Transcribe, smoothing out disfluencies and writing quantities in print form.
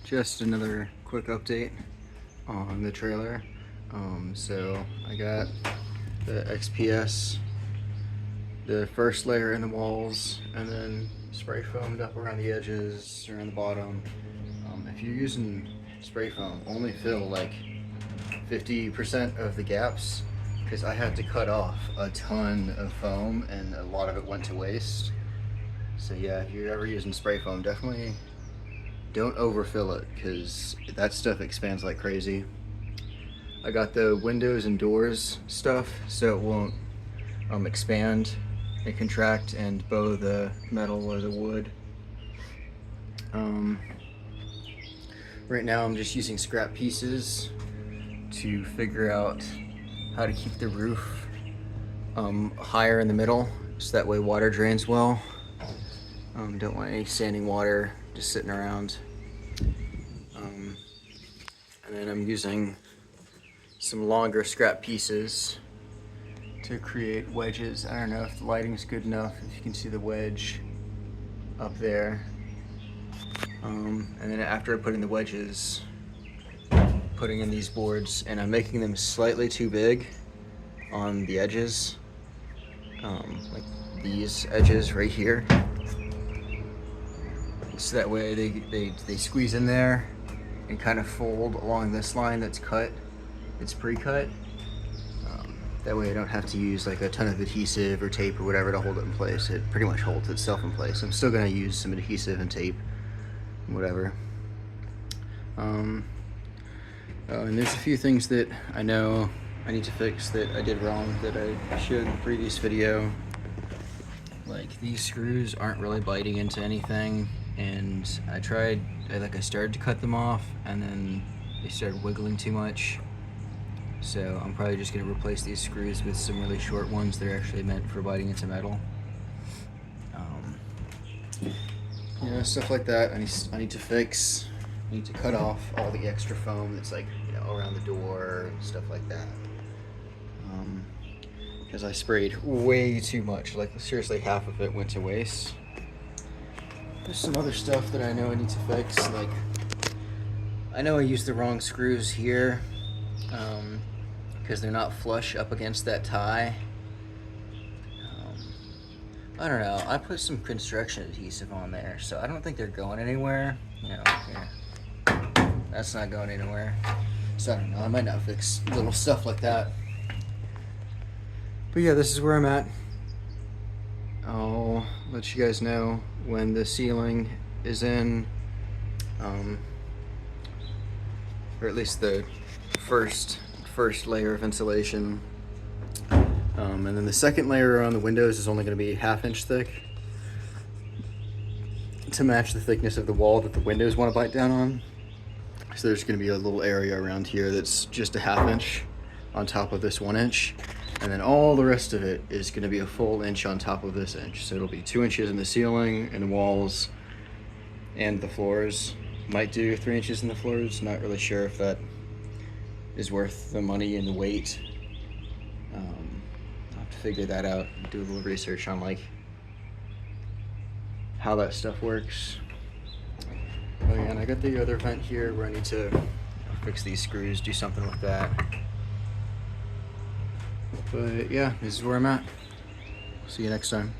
Just another quick update on the trailer. So I got the XPS, the first layer in the walls, and then spray foamed up around the edges, around the bottom. If you're using spray foam, only fill like 50% of the gaps, because I had to cut off a ton of foam and a lot of it went to waste. So yeah, if you're ever using spray foam, definitely don't overfill it, because that stuff expands like crazy. I got the windows and doors stuff so it won't expand and contract and bow the metal or the wood. Right now I'm just using scrap pieces to figure out how to keep the roof higher in the middle, so that way water drains well. Don't want any standing water just sitting around. And then I'm using some longer scrap pieces to create wedges. I don't know if the lighting's good enough, if you can see the wedge up there. And then after I put in the wedges, putting in these boards, and I'm making them slightly too big on the edges, like these edges right here. So that way they squeeze in there and kind of fold along this line that's cut, it's pre-cut. That way I don't have to use like a ton of adhesive or tape or whatever to hold it in place. It pretty much holds itself in place. I'm still gonna use some adhesive and tape, whatever. And there's a few things that I know I need to fix that I did wrong that I showed in the previous video. Like, these screws aren't really biting into anything, and I started to cut them off and then they started wiggling too much. So I'm probably just gonna replace these screws with some really short ones that are actually meant for biting into metal. You know, stuff like that I need to fix. I need to cut off all the extra foam that's like, you know, around the door and stuff like that. Because I sprayed way too much, like seriously half of it went to waste. There's some other stuff that I know I need to fix, like I know I used the wrong screws here, because they're not flush up against that tie. I don't know, I put some construction adhesive on there, so I don't think they're going anywhere. You know, here. That's not going anywhere. So I don't know, I might not fix little stuff like that. But yeah, this is where I'm at. I'll let you guys know when the ceiling is in, or at least the first layer of insulation. And then the second layer around the windows is only going to be 1/2 inch thick to match the thickness of the wall that the windows want to bite down on. So there's going to be a little area around here that's just a 1/2 inch on top of this 1 inch. And then all the rest of it is going to be a full inch on top of this inch. So it'll be 2 inches in the ceiling and the walls and the floors. Might do 3 inches in the floors. Not really sure if that is worth the money and the weight. I'll have to figure that out and do a little research on like how that stuff works. Oh yeah, and I got the other vent here where I need to fix these screws, do something with that. But yeah, this is where I'm at. See you next time.